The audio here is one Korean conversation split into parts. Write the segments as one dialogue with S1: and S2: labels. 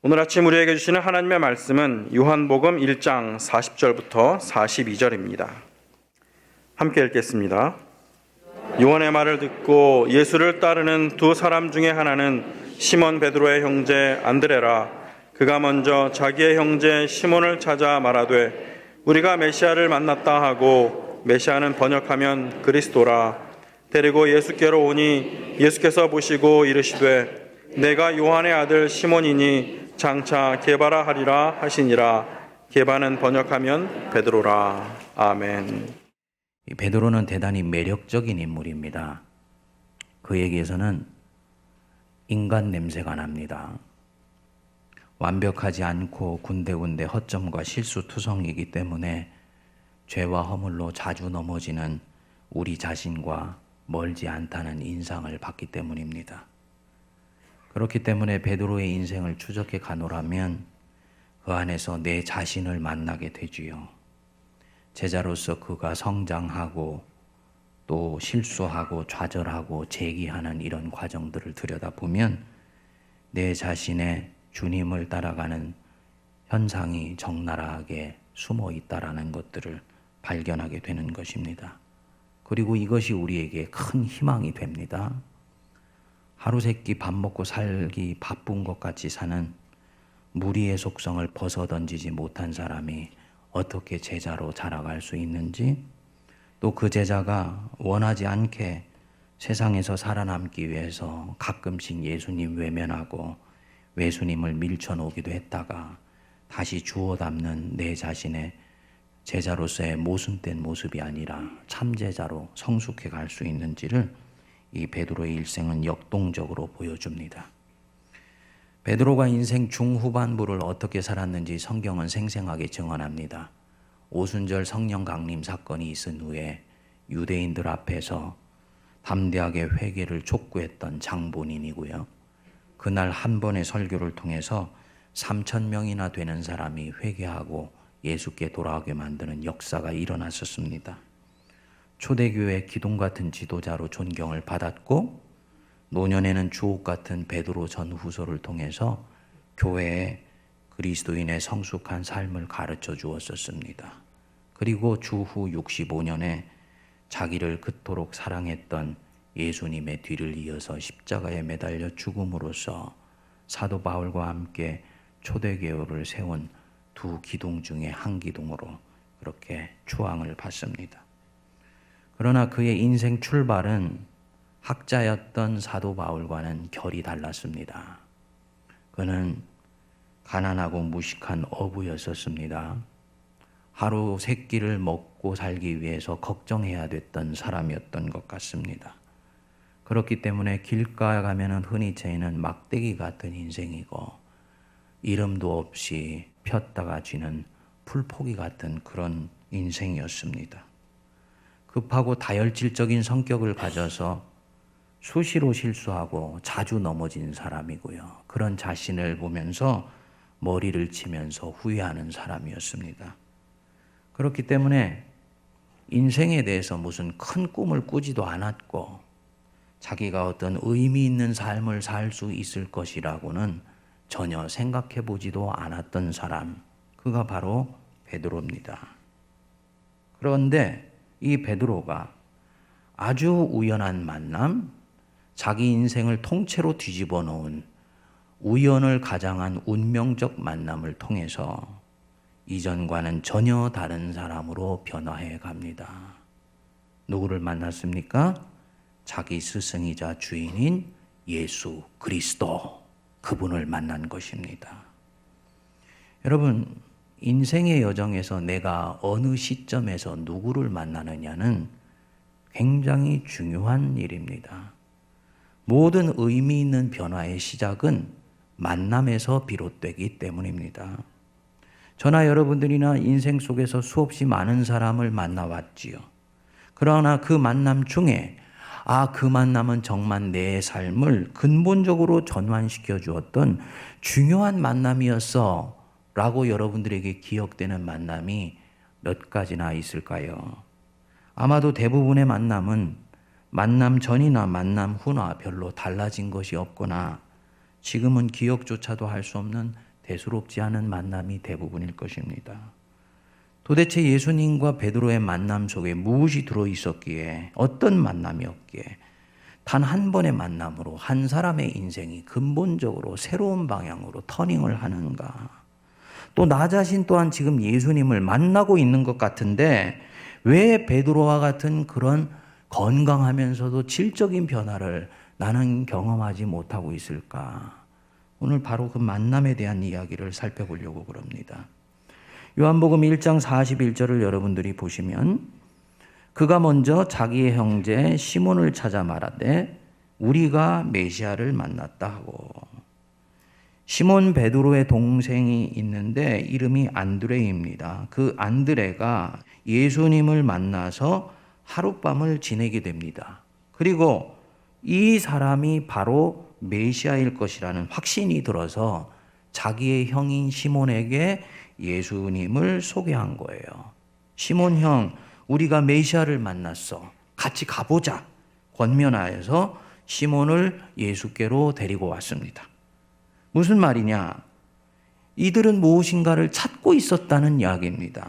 S1: 오늘 아침 우리에게 주시는 하나님의 말씀은 요한복음 1장 40절부터 42절입니다. 함께 읽겠습니다. 요한의 말을 듣고 예수를 따르는 두 사람 중에 하나는 시몬 베드로의 형제 안드레라. 그가 먼저 자기의 형제 시몬을 찾아 말하되 우리가 메시아를 만났다 하고, 메시아는 번역하면 그리스도라. 데리고 예수께로 오니 예수께서 보시고 이르시되 내가 요한의 아들 시몬이니 장차 게바라 하리라 하시니라. 게바는 번역하면 베드로라. 아멘.
S2: 이 베드로는 대단히 매력적인 인물입니다. 그에게서는 인간 냄새가 납니다. 완벽하지 않고 군데군데 허점과 실수투성이기 때문에 죄와 허물로 자주 넘어지는 우리 자신과 멀지 않다는 인상을 받기 때문입니다. 그렇기 때문에 베드로의 인생을 추적해 가노라면 그 안에서 내 자신을 만나게 되지요. 제자로서 그가 성장하고 또 실수하고 좌절하고 재기하는 이런 과정들을 들여다보면 내 자신의 주님을 따라가는 현상이 적나라하게 숨어 있다라는 것들을 발견하게 되는 것입니다. 그리고 이것이 우리에게 큰 희망이 됩니다. 하루 세끼 밥 먹고 살기 바쁜 것 같이 사는 무리의 속성을 벗어던지지 못한 사람이 어떻게 제자로 자라갈 수 있는지, 또 그 제자가 원하지 않게 세상에서 살아남기 위해서 가끔씩 예수님 외면하고 예수님을 밀쳐놓기도 했다가 다시 주워 담는 내 자신의 제자로서의 모순된 모습이 아니라 참제자로 성숙해 갈 수 있는지를 이 베드로의 일생은 역동적으로 보여줍니다. 베드로가 인생 중후반부를 어떻게 살았는지 성경은 생생하게 증언합니다. 오순절 성령 강림 사건이 있은 후에 유대인들 앞에서 담대하게 회개를 촉구했던 장본인이고요. 그날 한 번의 설교를 통해서 3,000명이나 되는 사람이 회개하고 예수께 돌아오게 만드는 역사가 일어났었습니다. 초대교회 기둥 같은 지도자로 존경을 받았고, 노년에는 주옥 같은 베드로 전후서를 통해서 교회에 그리스도인의 성숙한 삶을 가르쳐 주었었습니다. 그리고 주후 65년에 자기를 그토록 사랑했던 예수님의 뒤를 이어서 십자가에 매달려 죽음으로써 사도 바울과 함께 초대교회를 세운 두 기둥 중에 한 기둥으로 그렇게 추앙을 받습니다. 그러나 그의 인생 출발은 학자였던 사도 바울과는 결이 달랐습니다. 그는 가난하고 무식한 어부였었습니다. 하루 세 끼를 먹고 살기 위해서 걱정해야 됐던 사람이었던 것 같습니다. 그렇기 때문에 길가에 가면은 흔히 저희는 막대기 같은 인생이고, 이름도 없이 폈다가 쥐는 풀포기 같은 그런 인생이었습니다. 급하고 다혈질적인 성격을 가져서 수시로 실수하고 자주 넘어진 사람이고요. 그런 자신을 보면서 머리를 치면서 후회하는 사람이었습니다. 그렇기 때문에 인생에 대해서 무슨 큰 꿈을 꾸지도 않았고, 자기가 어떤 의미 있는 삶을 살 수 있을 것이라고는 전혀 생각해 보지도 않았던 사람, 그가 바로 베드로입니다. 그런데 이 베드로가 아주 우연한 만남, 자기 인생을 통째로 뒤집어 놓은 우연을 가장한 운명적 만남을 통해서 이전과는 전혀 다른 사람으로 변화해 갑니다. 누구를 만났습니까? 자기 스승이자 주인인 예수 그리스도, 그분을 만난 것입니다. 여러분, 인생의 여정에서 내가 어느 시점에서 누구를 만나느냐는 굉장히 중요한 일입니다. 모든 의미 있는 변화의 시작은 만남에서 비롯되기 때문입니다. 저나 여러분들이나 인생 속에서 수없이 많은 사람을 만나왔지요. 그러나 그 만남 중에 그 만남은 정말 내 삶을 근본적으로 전환시켜 주었던 중요한 만남이었어 라고 여러분들에게 기억되는 만남이 몇 가지나 있을까요? 아마도 대부분의 만남은 만남 전이나 만남 후나 별로 달라진 것이 없거나 지금은 기억조차도 할 수 없는 대수롭지 않은 만남이 대부분일 것입니다. 도대체 예수님과 베드로의 만남 속에 무엇이 들어있었기에, 어떤 만남이었기에 단 한 번의 만남으로 한 사람의 인생이 근본적으로 새로운 방향으로 터닝을 하는가? 또 나 자신 또한 지금 예수님을 만나고 있는 것 같은데 왜 베드로와 같은 그런 건강하면서도 질적인 변화를 나는 경험하지 못하고 있을까? 오늘 바로 그 만남에 대한 이야기를 살펴보려고 그럽니다. 요한복음 1장 41절을 여러분들이 보시면, 그가 먼저 자기의 형제 시몬을 찾아 말하되 우리가 메시아를 만났다 하고, 시몬 베드로의 동생이 있는데 이름이 안드레입니다. 그 안드레가 예수님을 만나서 하룻밤을 지내게 됩니다. 그리고 이 사람이 바로 메시아일 것이라는 확신이 들어서 자기의 형인 시몬에게 예수님을 소개한 거예요. 시몬 형, 우리가 메시아를 만났어. 같이 가보자. 권면하여서 시몬을 예수께로 데리고 왔습니다. 무슨 말이냐? 이들은 무엇인가를 찾고 있었다는 이야기입니다.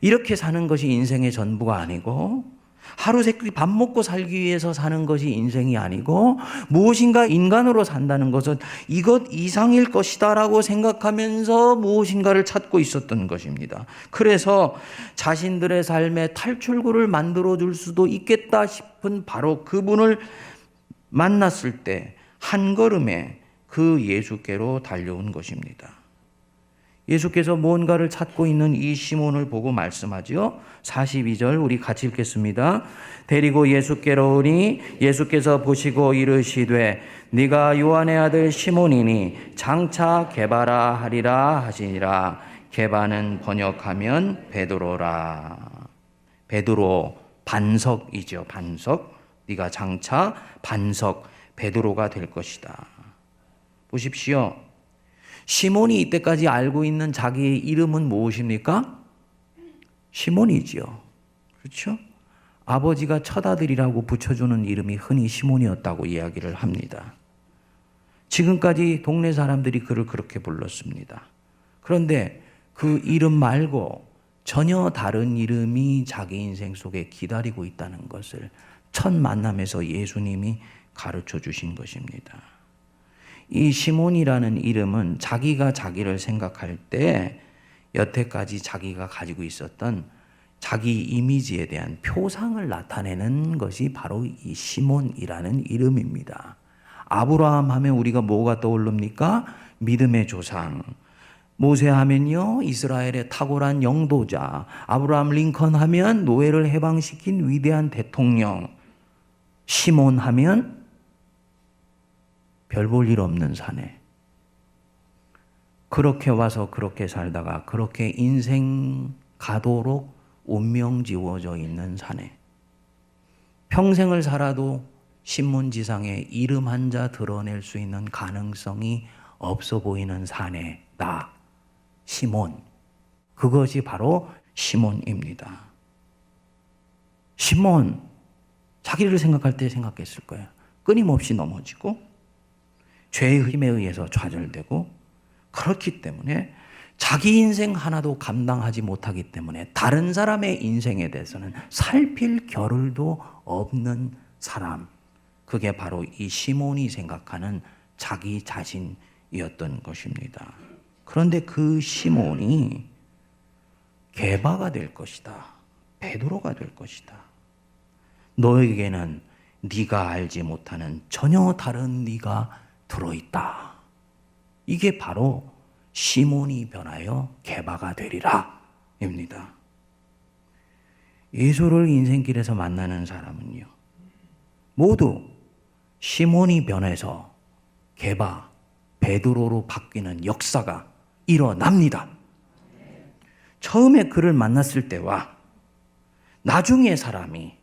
S2: 이렇게 사는 것이 인생의 전부가 아니고, 하루 세끼 밥 먹고 살기 위해서 사는 것이 인생이 아니고, 무엇인가 인간으로 산다는 것은 이것 이상일 것이다 라고 생각하면서 무엇인가를 찾고 있었던 것입니다. 그래서 자신들의 삶에 탈출구를 만들어 줄 수도 있겠다 싶은 바로 그분을 만났을 때 한 걸음에 그 예수께로 달려온 것입니다. 예수께서 무언가를 찾고 있는 이 시몬을 보고 말씀하지요. 42절 우리 같이 읽겠습니다. 데리고 예수께로 오니 예수께서 보시고 이르시되 네가 요한의 아들 시몬이니 장차 게바라 하리라 하시니라. 게바는 번역하면 베드로라. 베드로, 반석이죠. 반석. 네가 장차 반석 베드로가 될 것이다. 보십시오. 시몬이 이때까지 알고 있는 자기의 이름은 무엇입니까? 시몬이지요. 그렇죠? 아버지가 첫 아들이라고 붙여주는 이름이 흔히 시몬이었다고 이야기를 합니다. 지금까지 동네 사람들이 그를 그렇게 불렀습니다. 그런데 그 이름 말고 전혀 다른 이름이 자기 인생 속에 기다리고 있다는 것을 첫 만남에서 예수님이 가르쳐 주신 것입니다. 이 시몬이라는 이름은 자기가 자기를 생각할 때 여태까지 자기가 가지고 있었던 자기 이미지에 대한 표상을 나타내는 것이 바로 이 시몬이라는 이름입니다. 아브라함 하면 우리가 뭐가 떠오릅니까? 믿음의 조상. 모세 하면요, 이스라엘의 탁월한 영도자. 아브라함 링컨 하면 노예를 해방시킨 위대한 대통령. 시몬 하면 별 볼 일 없는 사내. 그렇게 와서 그렇게 살다가 그렇게 인생 가도록 운명 지워져 있는 사내. 평생을 살아도 신문지상에 이름 한 자 드러낼 수 있는 가능성이 없어 보이는 사내. 나, 시몬. 그것이 바로 시몬입니다. 시몬, 자기를 생각할 때 생각했을 거예요. 끊임없이 넘어지고 죄의 힘에 의해서 좌절되고, 그렇기 때문에 자기 인생 하나도 감당하지 못하기 때문에 다른 사람의 인생에 대해서는 살필 겨를도 없는 사람. 그게 바로 이 시몬이 생각하는 자기 자신이었던 것입니다. 그런데 그 시몬이 게바가 될 것이다. 베드로가 될 것이다. 너에게는 네가 알지 못하는 전혀 다른 네가 들어있다. 이게 바로 시몬이 변하여 게바가 되리라 입니다. 예수를 인생길에서 만나는 사람은요, 모두 시몬이 변해서 게바, 베드로로 바뀌는 역사가 일어납니다. 처음에 그를 만났을 때와 나중에 사람이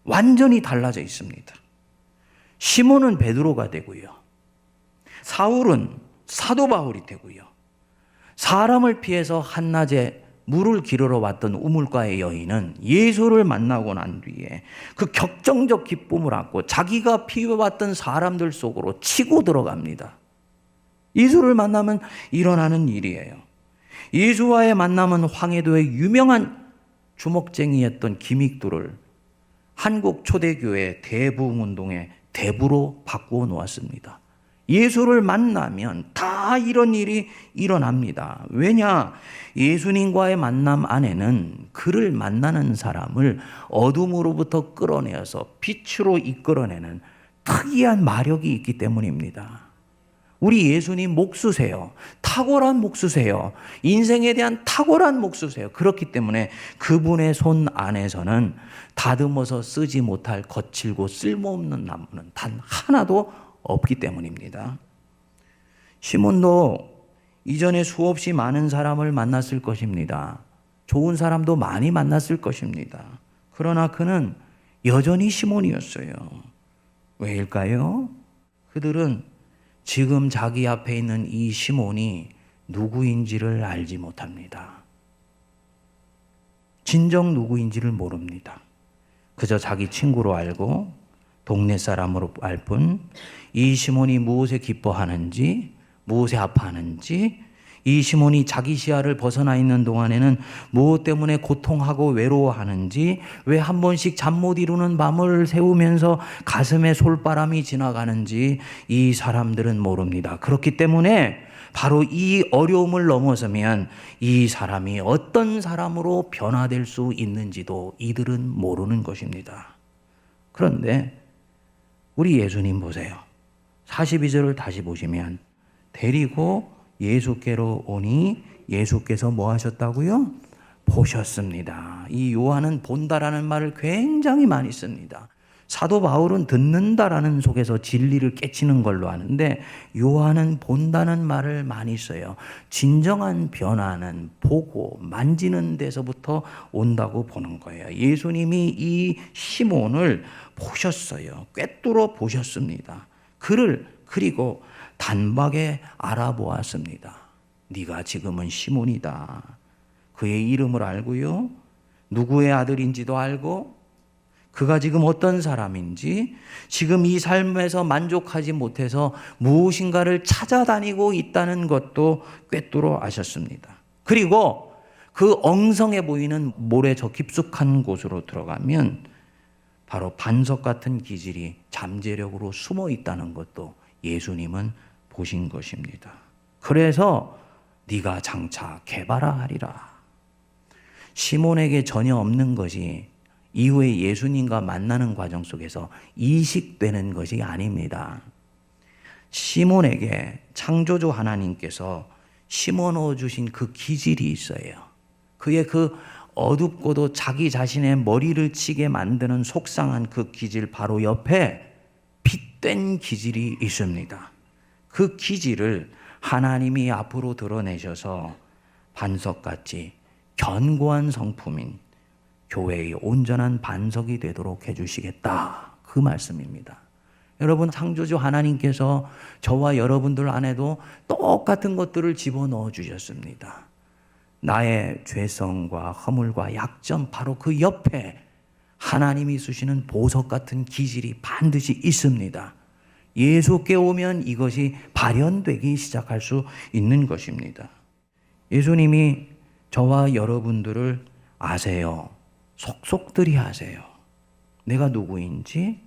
S2: 완전히 달라져 있습니다. 시몬은 베드로가 되고요, 사울은 사도 바울이 되고요, 사람을 피해서 한낮에 물을 기르러 왔던 우물가의 여인은 예수를 만나고 난 뒤에 그 격정적 기쁨을 안고 자기가 피해왔던 사람들 속으로 치고 들어갑니다. 예수를 만나면 일어나는 일이에요. 예수와의 만남은 황해도의 유명한 주먹쟁이였던 김익두를 한국 초대교회 대부흥운동의 대부로 바꾸어 놓았습니다. 예수를 만나면 다 이런 일이 일어납니다. 왜냐? 예수님과의 만남 안에는 그를 만나는 사람을 어둠으로부터 끌어내어서 빛으로 이끌어내는 특이한 마력이 있기 때문입니다. 우리 예수님 목수세요. 탁월한 목수세요. 인생에 대한 탁월한 목수세요. 그렇기 때문에 그분의 손 안에서는 다듬어서 쓰지 못할 거칠고 쓸모없는 나무는 단 하나도 없기 때문입니다. 시몬도 이전에 수없이 많은 사람을 만났을 것입니다. 좋은 사람도 많이 만났을 것입니다. 그러나 그는 여전히 시몬이었어요. 왜일까요? 그들은 지금 자기 앞에 있는 이 시몬이 누구인지를 알지 못합니다. 진정 누구인지를 모릅니다. 그저 자기 친구로 알고 동네 사람으로 알 뿐, 이 시몬이 무엇에 기뻐하는지, 무엇에 아파하는지, 이 시몬이 자기 시야를 벗어나 있는 동안에는 무엇 때문에 고통하고 외로워하는지, 왜 한 번씩 잠 못 이루는 밤을 새우면서 가슴에 솔바람이 지나가는지 이 사람들은 모릅니다. 그렇기 때문에 바로 이 어려움을 넘어서면 이 사람이 어떤 사람으로 변화될 수 있는지도 이들은 모르는 것입니다. 그런데 우리 예수님 보세요. 42절을 다시 보시면 데리고 예수께로 오니 예수께서 뭐 하셨다고요? 보셨습니다. 이 요한은 본다라는 말을 굉장히 많이 씁니다. 사도 바울은 듣는다라는 속에서 진리를 깨치는 걸로 아는데 요한은 본다는 말을 많이 써요. 진정한 변화는 보고 만지는 데서부터 온다고 보는 거예요. 예수님이 이 시몬을 보셨어요. 꿰뚫어 보셨습니다. 그를 그리고 단박에 알아보았습니다. 네가 지금은 시몬이다. 그의 이름을 알고요. 누구의 아들인지도 알고 그가 지금 어떤 사람인지, 지금 이 삶에서 만족하지 못해서 무엇인가를 찾아다니고 있다는 것도 꿰뚫어 아셨습니다. 그리고 그 엉성해 보이는 모래 저 깊숙한 곳으로 들어가면 바로 반석 같은 기질이 잠재력으로 숨어 있다는 것도 예수님은 보신 것입니다. 그래서 네가 장차 개발하리라. 시몬에게 전혀 없는 것이 이후에 예수님과 만나는 과정 속에서 이식되는 것이 아닙니다. 시몬에게 창조주 하나님께서 심어넣어 주신 그 기질이 있어요. 그의 그 어둡고도 자기 자신의 머리를 치게 만드는 속상한 그 기질 바로 옆에 빛된 기질이 있습니다. 그 기질을 하나님이 앞으로 드러내셔서 반석같이 견고한 성품인 교회의 온전한 반석이 되도록 해주시겠다. 그 말씀입니다. 여러분, 창조주 하나님께서 저와 여러분들 안에도 똑같은 것들을 집어넣어 주셨습니다. 나의 죄성과 허물과 약점, 바로 그 옆에 하나님이 주시는 보석 같은 기질이 반드시 있습니다. 예수께 오면 이것이 발현되기 시작할 수 있는 것입니다. 예수님이 저와 여러분들을 아세요. 속속들이 아세요. 내가 누구인지,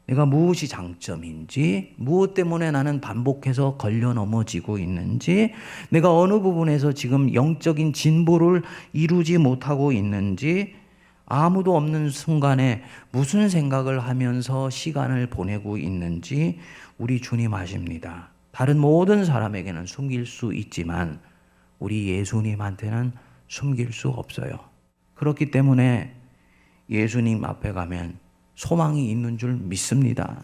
S2: 내가 무엇이 장점인지, 무엇 때문에 나는 반복해서 걸려 넘어지고 있는지, 내가 어느 부분에서 지금 영적인 진보를 이루지 못하고 있는지, 아무도 없는 순간에 무슨 생각을 하면서 시간을 보내고 있는지 우리 주님 아십니다. 다른 모든 사람에게는 숨길 수 있지만 우리 예수님한테는 숨길 수 없어요. 그렇기 때문에 예수님 앞에 가면 소망이 있는 줄 믿습니다.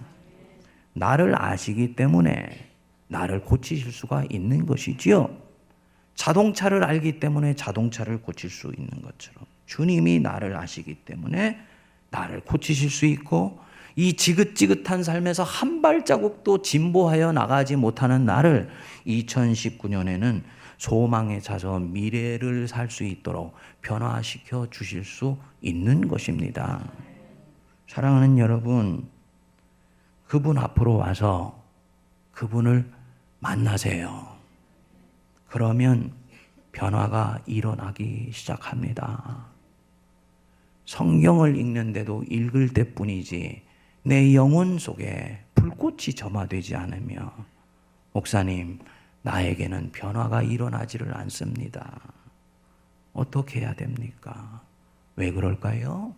S2: 나를 아시기 때문에 나를 고치실 수가 있는 것이지요. 자동차를 알기 때문에 자동차를 고칠 수 있는 것처럼 주님이 나를 아시기 때문에 나를 고치실 수 있고, 이 지긋지긋한 삶에서 한 발자국도 진보하여 나가지 못하는 나를 2019년에는 소망에 차서 미래를 살 수 있도록 변화시켜 주실 수 있는 것입니다. 사랑하는 여러분, 그분 앞으로 와서 그분을 만나세요. 그러면 변화가 일어나기 시작합니다. 성경을 읽는데도 읽을 때뿐이지 내 영혼 속에 불꽃이 점화되지 않으며 목사님, 나에게는 변화가 일어나지를 않습니다. 어떻게 해야 됩니까? 왜 그럴까요?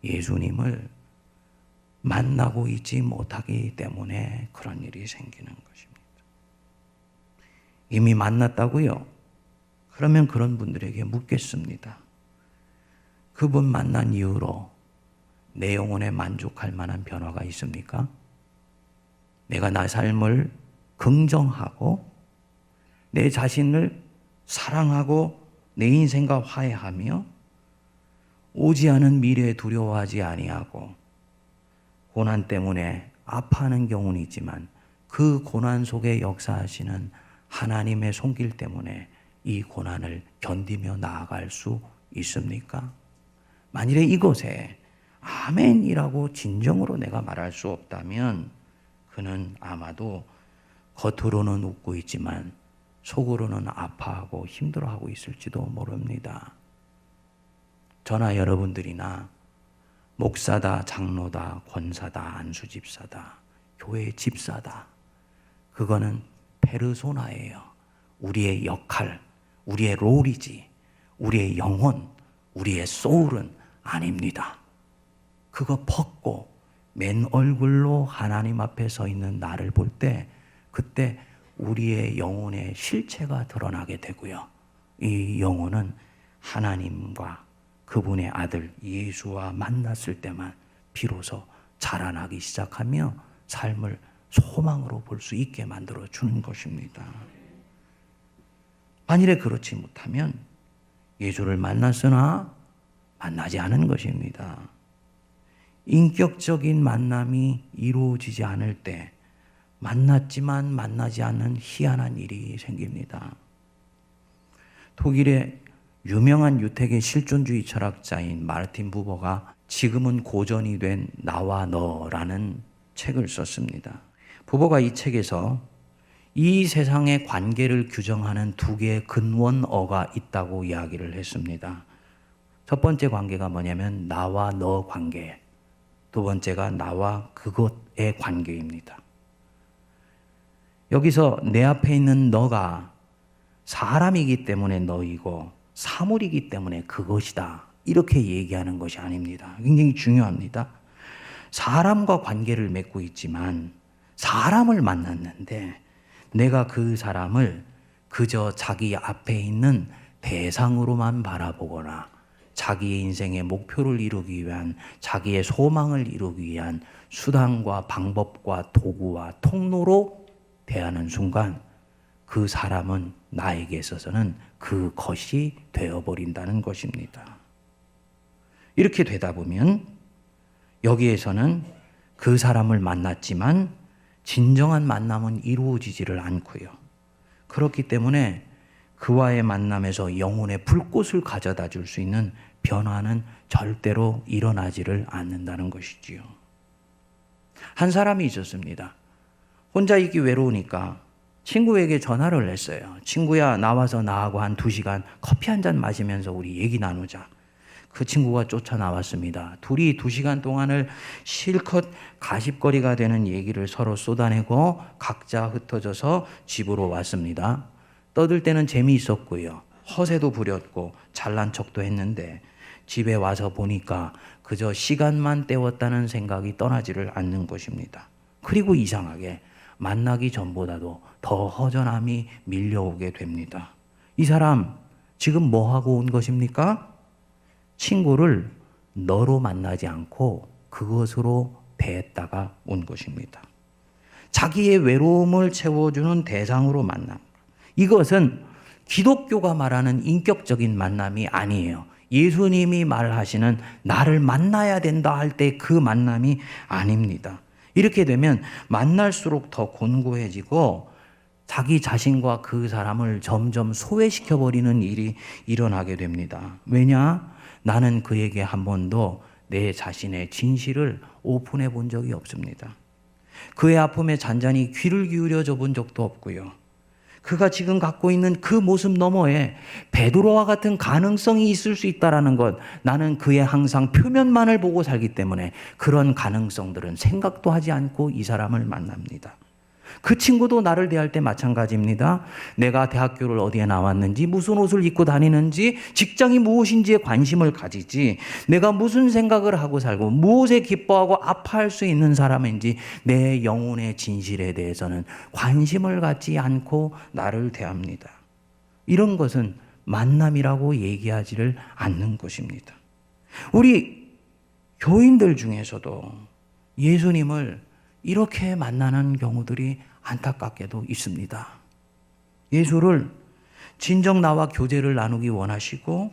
S2: 예수님을 만나고 있지 못하기 때문에 그런 일이 생기는 것입니다. 이미 만났다고요? 그러면 그런 분들에게 묻겠습니다. 그분 만난 이후로 내 영혼에 만족할 만한 변화가 있습니까? 내가 나 삶을 긍정하고 내 자신을 사랑하고 내 인생과 화해하며 오지 않은 미래에 두려워하지 아니하고 고난 때문에 아파하는 경우는 있지만 그 고난 속에 역사하시는 하나님의 손길 때문에 이 고난을 견디며 나아갈 수 있습니까? 만일에 이것에 아멘이라고 진정으로 내가 말할 수 없다면 그는 아마도 겉으로는 웃고 있지만 속으로는 아파하고 힘들어하고 있을지도 모릅니다. 저나 여러분들이나 목사다, 장로다, 권사다, 안수집사다, 교회 집사다. 그거는 페르소나예요. 우리의 역할, 우리의 롤이지 우리의 영혼, 우리의 소울은 아닙니다. 그거 벗고 맨 얼굴로 하나님 앞에 서 있는 나를 볼 때 그때 우리의 영혼의 실체가 드러나게 되고요. 이 영혼은 하나님과 그분의 아들 예수와 만났을 때만 비로소 자라나기 시작하며 삶을 소망으로 볼 수 있게 만들어 주는 것입니다. 만일에 그렇지 못하면 예수를 만났으나 만나지 않은 것입니다. 인격적인 만남이 이루어지지 않을 때 만났지만 만나지 않는 희한한 일이 생깁니다. 독일의 유명한 유택의 실존주의 철학자인 마르틴 부버가 지금은 고전이 된 나와 너라는 책을 썼습니다. 부버가 이 책에서 이 세상의 관계를 규정하는 두 개의 근원어가 있다고 이야기를 했습니다. 첫 번째 관계가 뭐냐면 나와 너 관계, 두 번째가 나와 그것의 관계입니다. 여기서 내 앞에 있는 너가 사람이기 때문에 너이고 사물이기 때문에 그것이다. 이렇게 얘기하는 것이 아닙니다. 굉장히 중요합니다. 사람과 관계를 맺고 있지만 사람을 만났는데 내가 그 사람을 그저 자기 앞에 있는 대상으로만 바라보거나 자기의 인생의 목표를 이루기 위한 자기의 소망을 이루기 위한 수단과 방법과 도구와 통로로 대하는 순간 그 사람은 나에게 있어서는 그것이 되어버린다는 것입니다. 이렇게 되다 보면 여기에서는 그 사람을 만났지만 진정한 만남은 이루어지지를 않고요. 그렇기 때문에 그와의 만남에서 영혼의 불꽃을 가져다 줄 수 있는 변화는 절대로 일어나지를 않는다는 것이지요. 한 사람이 있었습니다. 혼자 있기 외로우니까 친구에게 전화를 했어요. 친구야, 나와서 나하고 한 2시간 커피 한 잔 마시면서 우리 얘기 나누자. 그 친구가 쫓아 나왔습니다. 둘이 2시간 동안을 실컷 가십거리가 되는 얘기를 서로 쏟아내고 각자 흩어져서 집으로 왔습니다. 떠들 때는 재미있었고요. 허세도 부렸고 잘난 척도 했는데 집에 와서 보니까 그저 시간만 때웠다는 생각이 떠나지를 않는 것입니다. 그리고 이상하게 만나기 전보다도 더 허전함이 밀려오게 됩니다. 이 사람 지금 뭐 하고 온 것입니까? 친구를 너로 만나지 않고 그것으로 대했다가 온 것입니다. 자기의 외로움을 채워주는 대상으로 만남. 이것은 기독교가 말하는 인격적인 만남이 아니에요. 예수님이 말하시는 나를 만나야 된다 할 때 그 만남이 아닙니다. 이렇게 되면 만날수록 더 곤고해지고 자기 자신과 그 사람을 점점 소외시켜버리는 일이 일어나게 됩니다. 왜냐? 나는 그에게 한 번도 내 자신의 진실을 오픈해 본 적이 없습니다. 그의 아픔에 잔잔히 귀를 기울여 줘 본 적도 없고요. 그가 지금 갖고 있는 그 모습 너머에 베드로와 같은 가능성이 있을 수 있다라는 것, 나는 그의 항상 표면만을 보고 살기 때문에 그런 가능성들은 생각도 하지 않고 이 사람을 만납니다. 그 친구도 나를 대할 때 마찬가지입니다. 내가 대학교를 어디에 나왔는지, 무슨 옷을 입고 다니는지, 직장이 무엇인지에 관심을 가지지, 내가 무슨 생각을 하고 살고 무엇에 기뻐하고 아파할 수 있는 사람인지 내 영혼의 진실에 대해서는 관심을 갖지 않고 나를 대합니다. 이런 것은 만남이라고 얘기하지를 않는 것입니다. 우리 교인들 중에서도 예수님을 이렇게 만나는 경우들이 안타깝게도 있습니다. 예수를 진정 나와 교제를 나누기 원하시고,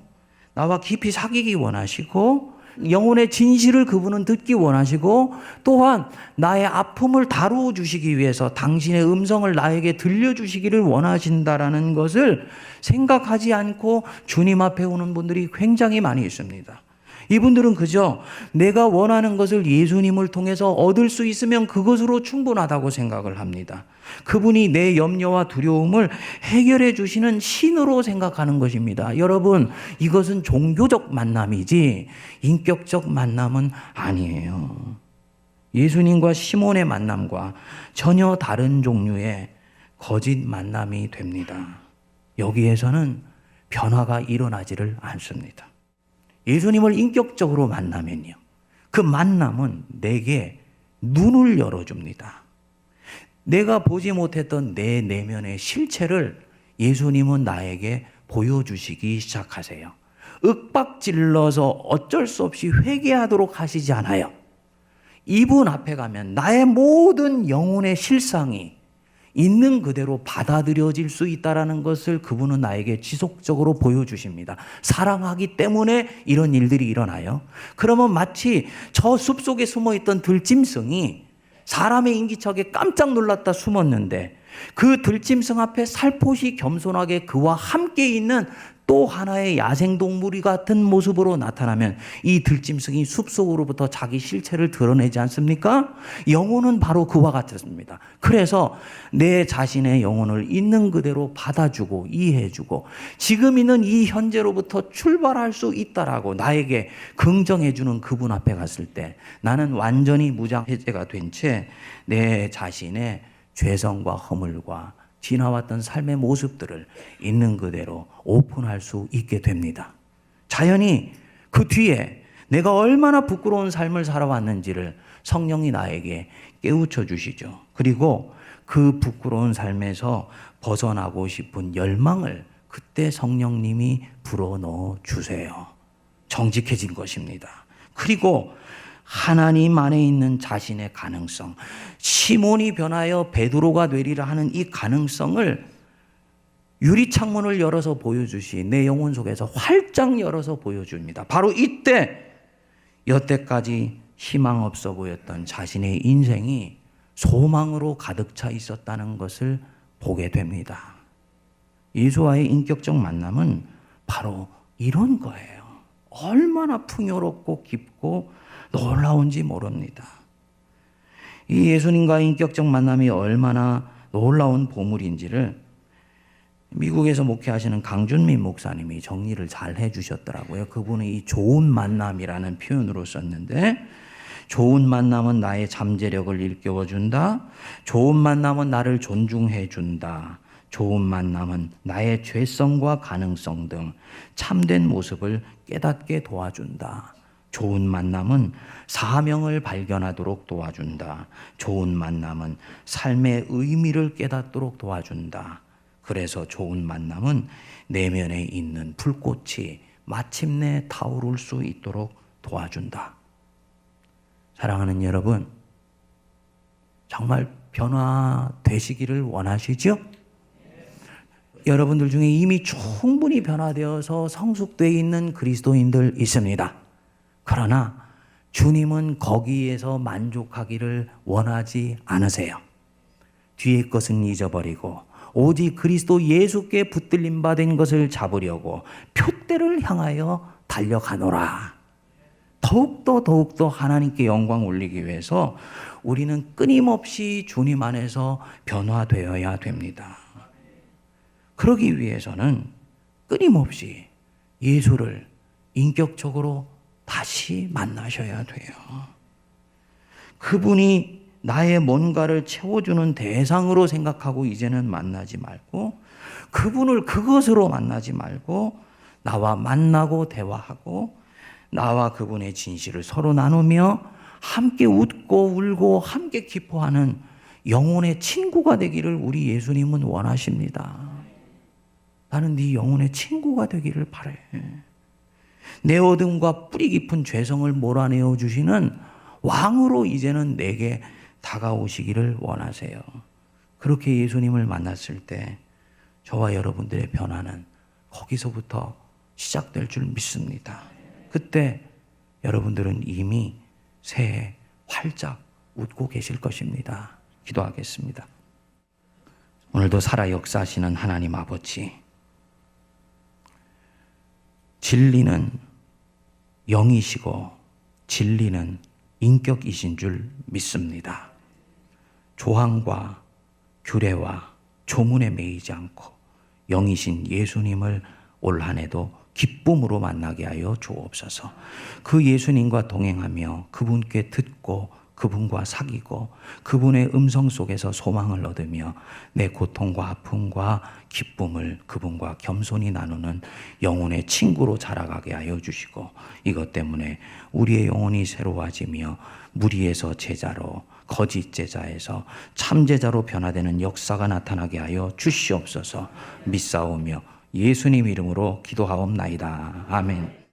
S2: 나와 깊이 사귀기 원하시고, 영혼의 진실을 그분은 듣기 원하시고, 또한 나의 아픔을 다루어 주시기 위해서 당신의 음성을 나에게 들려주시기를 원하신다라는 것을 생각하지 않고 주님 앞에 오는 분들이 굉장히 많이 있습니다. 이분들은 그저 내가 원하는 것을 예수님을 통해서 얻을 수 있으면 그것으로 충분하다고 생각을 합니다. 그분이 내 염려와 두려움을 해결해 주시는 신으로 생각하는 것입니다. 여러분, 이것은 종교적 만남이지 인격적 만남은 아니에요. 예수님과 시몬의 만남과 전혀 다른 종류의 거짓 만남이 됩니다. 여기에서는 변화가 일어나지를 않습니다. 예수님을 인격적으로 만나면요, 그 만남은 내게 눈을 열어줍니다. 내가 보지 못했던 내 내면의 실체를 예수님은 나에게 보여주시기 시작하세요. 윽박질러서 어쩔 수 없이 회개하도록 하시지 않아요. 이분 앞에 가면 나의 모든 영혼의 실상이 있는 그대로 받아들여질 수 있다는 것을 그분은 나에게 지속적으로 보여주십니다. 사랑하기 때문에 이런 일들이 일어나요. 그러면 마치 저 숲속에 숨어있던 들짐승이 사람의 인기척에 깜짝 놀랐다 숨었는데, 그 들짐승 앞에 살포시 겸손하게 그와 함께 있는 또 하나의 야생동물이 같은 모습으로 나타나면 이 들짐승이 숲속으로부터 자기 실체를 드러내지 않습니까? 영혼은 바로 그와 같습니다. 그래서 내 자신의 영혼을 있는 그대로 받아주고 이해해주고 지금 있는 이 현재로부터 출발할 수 있다라고 나에게 긍정해주는 그분 앞에 갔을 때 나는 완전히 무장해제가 된 채 내 자신의 죄성과 허물과 지나왔던 삶의 모습들을 있는 그대로 오픈할 수 있게 됩니다. 자연히 그 뒤에 내가 얼마나 부끄러운 삶을 살아왔는지를 성령이 나에게 깨우쳐 주시죠. 그리고 그 부끄러운 삶에서 벗어나고 싶은 열망을 그때 성령님이 불어넣어 주세요. 정직해진 것입니다. 그리고 하나님 안에 있는 자신의 가능성, 시몬이 변하여 베드로가 되리라 하는 이 가능성을 유리창문을 열어서 보여주시, 내 영혼 속에서 활짝 열어서 보여줍니다. 바로 이때 여태까지 희망 없어 보였던 자신의 인생이 소망으로 가득 차 있었다는 것을 보게 됩니다. 예수와의 인격적 만남은 바로 이런 거예요. 얼마나 풍요롭고 깊고 놀라운지 모릅니다. 이 예수님과의 인격적 만남이 얼마나 놀라운 보물인지를 미국에서 목회하시는 강준민 목사님이 정리를 잘 해주셨더라고요. 그분은 이 좋은 만남이라는 표현으로 썼는데, 좋은 만남은 나의 잠재력을 일깨워준다. 좋은 만남은 나를 존중해준다. 좋은 만남은 나의 죄성과 가능성 등 참된 모습을 깨닫게 도와준다. 좋은 만남은 사명을 발견하도록 도와준다. 좋은 만남은 삶의 의미를 깨닫도록 도와준다. 그래서 좋은 만남은 내면에 있는 불꽃이 마침내 타오를 수 있도록 도와준다. 사랑하는 여러분, 정말 변화되시기를 원하시죠? 여러분들 중에 이미 충분히 변화되어서 성숙되어 있는 그리스도인들 있습니다. 그러나 주님은 거기에서 만족하기를 원하지 않으세요. 뒤의 것은 잊어버리고 오직 그리스도 예수께 붙들림 받은 것을 잡으려고 표대를 향하여 달려가노라. 더욱더 하나님께 영광 올리기 위해서 우리는 끊임없이 주님 안에서 변화되어야 됩니다. 그러기 위해서는 끊임없이 예수를 인격적으로 다시 만나셔야 돼요. 그분이 나의 뭔가를 채워주는 대상으로 생각하고 이제는 만나지 말고, 그분을 그것으로 만나지 말고 나와 만나고 대화하고 나와 그분의 진실을 서로 나누며 함께 웃고 울고 함께 기뻐하는 영혼의 친구가 되기를 우리 예수님은 원하십니다. 나는 네 영혼의 친구가 되기를 바래. 내 어둠과 뿌리 깊은 죄성을 몰아내어 주시는 왕으로 이제는 내게 다가오시기를 원하세요. 그렇게 예수님을 만났을 때 저와 여러분들의 변화는 거기서부터 시작될 줄 믿습니다. 그때 여러분들은 이미 새해 활짝 웃고 계실 것입니다. 기도하겠습니다. 오늘도 살아 역사하시는 하나님 아버지, 진리는 영이시고 진리는 인격이신 줄 믿습니다. 조항과 규례와 조문에 매이지 않고 영이신 예수님을 올 한 해도 기쁨으로 만나게 하여 주옵소서. 그 예수님과 동행하며 그분께 듣고 그분과 사귀고 그분의 음성 속에서 소망을 얻으며 내 고통과 아픔과 기쁨을 그분과 겸손히 나누는 영혼의 친구로 자라가게 하여 주시고, 이것 때문에 우리의 영혼이 새로워지며 무리에서 제자로, 거짓 제자에서 참 제자로 변화되는 역사가 나타나게 하여 주시옵소서. 믿사오며 예수님 이름으로 기도하옵나이다. 아멘.